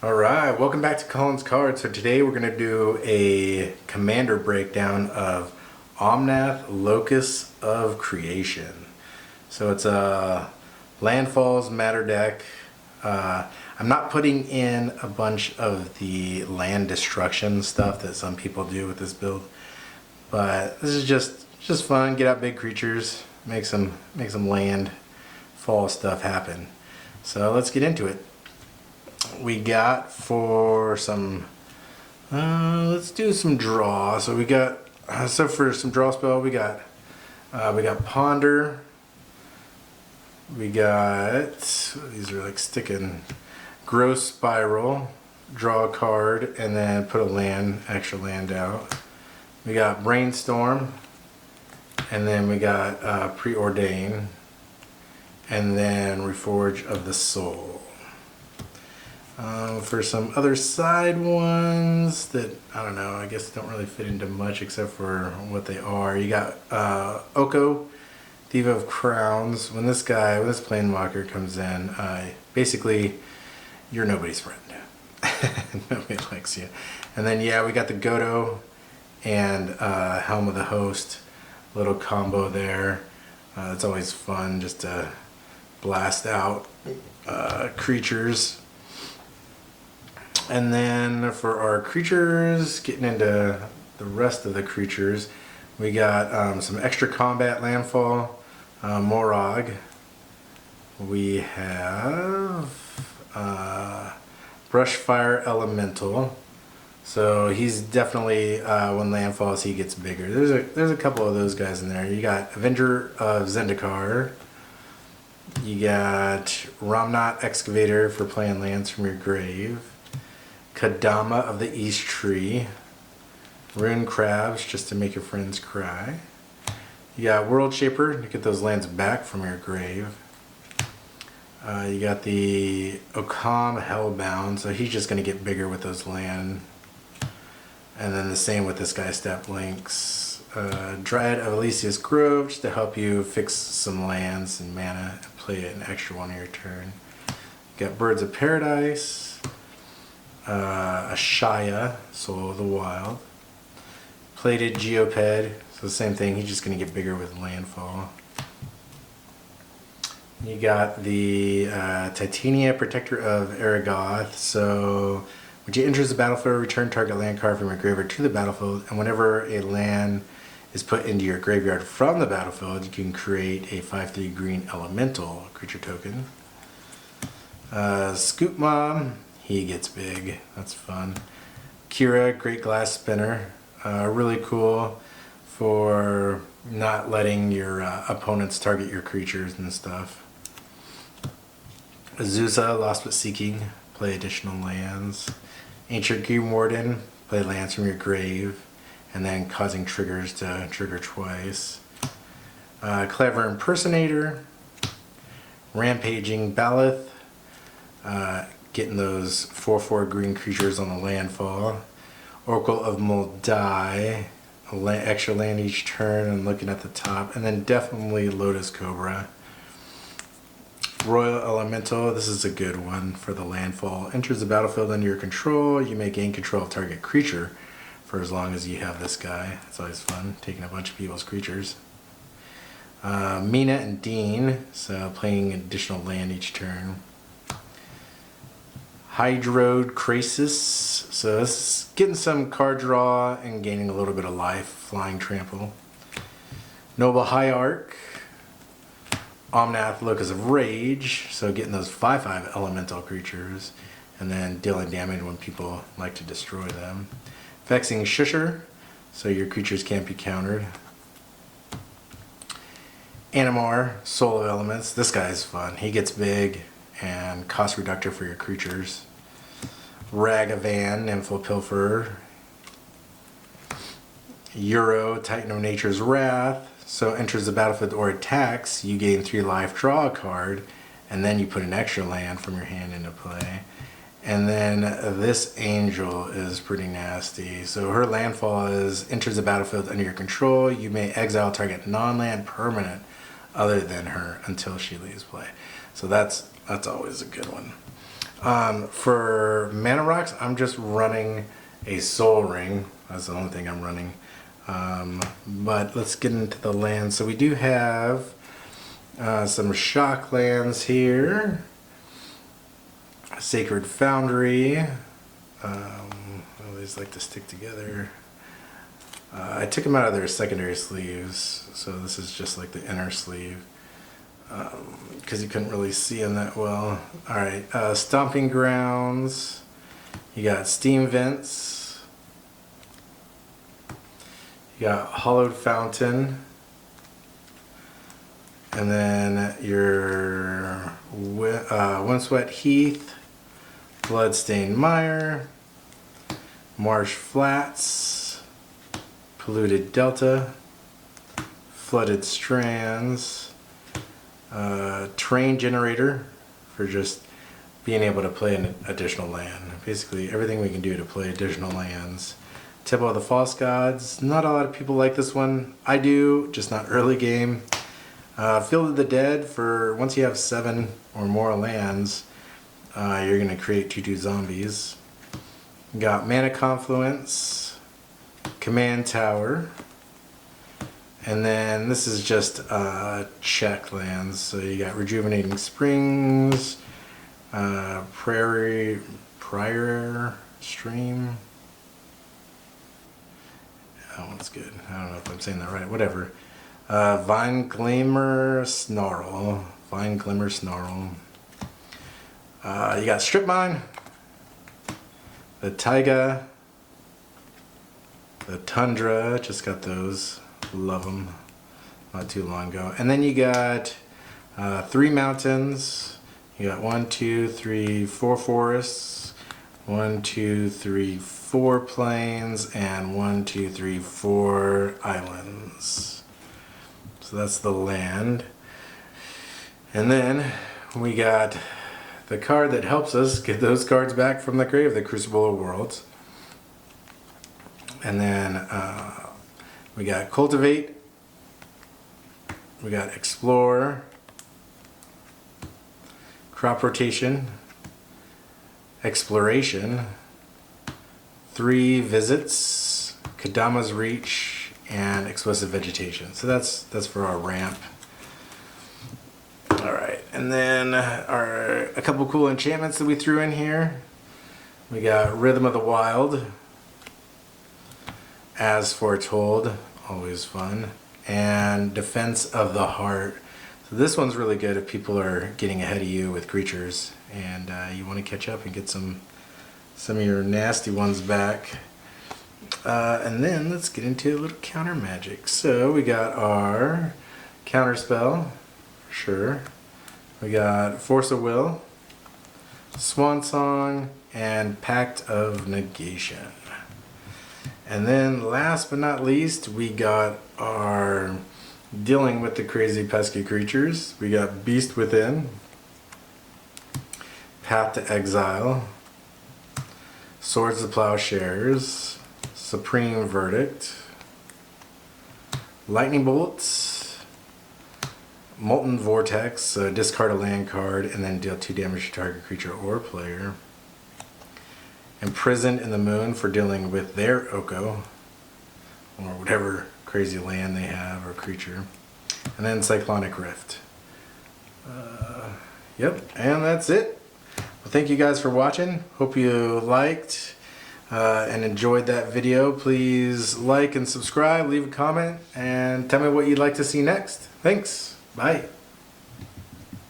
Alright, welcome back to Colin's Cards. So today we're going to do a commander breakdown of Omnath, Locus of Creation. So it's a landfalls matter deck. I'm not putting in a bunch of the land destruction stuff that some people do with this build, but this is just fun. Get out big creatures, make some land fall stuff happen. So let's get into it. We got for some let's do some draw. So we got for some draw spell we got Ponder, we got, these are like sticking, Gross Spiral, draw a card and then put a extra land out. We got Brainstorm, and then we got Preordain, and then Reforge of the Soul. For some other side ones that, I don't know, I guess don't really fit into much except for what they are. You got Oko, Thief of Crowns. When this Planewalker comes in, basically you're nobody's friend. Nobody likes you. And then yeah, we got the Godo and Helm of the Host. Little combo there. It's always fun just to blast out creatures. And then for our creatures, getting into the rest of the creatures, we got some extra combat landfall, Morag. We have Brushfire Elemental. So he's definitely, when land falls, he gets bigger. There's a couple of those guys in there. You got Avenger of Zendikar. You got Omnath Excavator for playing lands from your grave. Kadama of the East Tree. Rune Crabs, just to make your friends cry. You got World Shaper to get those lands back from your grave. You got the Okam Hellbound, so he's just going to get bigger with those land. And then the same with this guy, Step Links. Dryad of Elysius Grove, just to help you fix some lands and mana and play an extra one on your turn. You got Birds of Paradise. Ashaya, Soul of the Wild. Plated Geoped, so the same thing, he's just going to get bigger with landfall. You got the Titania, Protector of Aragoth. So when she enters the battlefield, return target land card from your graveyard to the battlefield, and whenever a land is put into your graveyard from the battlefield, you can create a 5/3 green elemental creature token. Scoop Mom, he gets big, that's fun. Kira, Great Glass Spinner, really cool for not letting your opponents target your creatures and stuff. Azusa, Lost but Seeking, play additional lands. Ancient Green Warden, play lands from your grave, and then causing triggers to trigger twice. Clever Impersonator, Rampaging Baloth, getting those 4/4 green creatures on the landfall. Oracle of Moldai, extra land each turn and looking at the top. And then definitely Lotus Cobra. Royal Elemental, this is a good one for the landfall. Enters the battlefield under your control. You may gain control of target creature for as long as you have this guy. It's always fun, taking a bunch of people's creatures. Mina and Dean, so playing additional land each turn. Hydrode Krasis, so this is getting some card draw and gaining a little bit of life. Flying Trample. Noble Hierarch. Omnath, Locus of Rage, so getting those 5/5 elemental creatures and then dealing damage when people like to destroy them. Vexing Shusher, so your creatures can't be countered. Animar, Soul of Elements, this guy is fun. He gets big and cost reductor for your creatures. Ragavan, Nymphal Pilferer. Euro, Titan of Nature's Wrath. So enters the battlefield or attacks, you gain 3 life, draw a card, and then you put an extra land from your hand into play. And then this Angel is pretty nasty. So her landfall is, enters the battlefield under your control, you may exile target non-land permanent other than her until she leaves play. So that's always a good one. For mana rocks, I'm just running a soul ring. That's the only thing I'm running. But let's get into the lands. So we do have some shock lands here. Sacred Foundry. I always like to stick together. I took them out of their secondary sleeves, so this is just like the inner sleeve. Because you couldn't really see them that well. Alright, Stomping Grounds. You got Steam Vents. You got Hollowed Fountain. And then your Windswept Heath, Bloodstained Mire, Marsh Flats, Polluted Delta, Flooded Strands, Terrain Generator for just being able to play an additional land. Basically everything we can do to play additional lands. Temple of the False Gods. Not a lot of people like this one. I do, just not early game. Field of the Dead, for once you have 7 or more lands, you're going to create 2/2 zombies. You got Mana Confluence, Command Tower, and then this is just check lands. So you got Rejuvenating Springs, Prior Stream. That one's good. I don't know if I'm saying that right. Whatever. Vine Glimmer Snarl. Vine Glimmer Snarl. You got Strip Mine, the Taiga, the Tundra. Just got those. Love them. Not too long ago. And then you got 3 mountains. You got 1, 2, 3, 4 forests. 1, 2, 3, 4 plains, and 1, 2, 3, 4 islands. So that's the land. And then we got the card that helps us get those cards back from the grave, the Crucible of Worlds. And then we got Cultivate, we got Explore, Crop Rotation, Exploration, 3 Visits, Kadama's Reach, and Explosive Vegetation. So that's for our ramp. Alright, and then a couple cool enchantments that we threw in here. We got Rhythm of the Wild, As Foretold, always fun, and Defense of the Heart. So this one's really good if people are getting ahead of you with creatures and you want to catch up and get some of your nasty ones back. And then let's get into a little counter magic. So we got our counter spell, sure. We got Force of Will, Swan Song, and Pact of Negation. And then last but not least, we got our dealing with the crazy pesky creatures. We got Beast Within, Path to Exile, Swords to Plowshares, Supreme Verdict, Lightning Bolts, Molten Vortex, discard a land card and then deal 2 damage to target creature or player. Imprisoned in the Moon for dealing with their Oko, or whatever crazy land they have or creature. And then Cyclonic Rift. Yep, and that's it. Well, thank you guys for watching. Hope you liked and enjoyed that video. Please like and subscribe, leave a comment, and tell me what you'd like to see next. Thanks. Bye.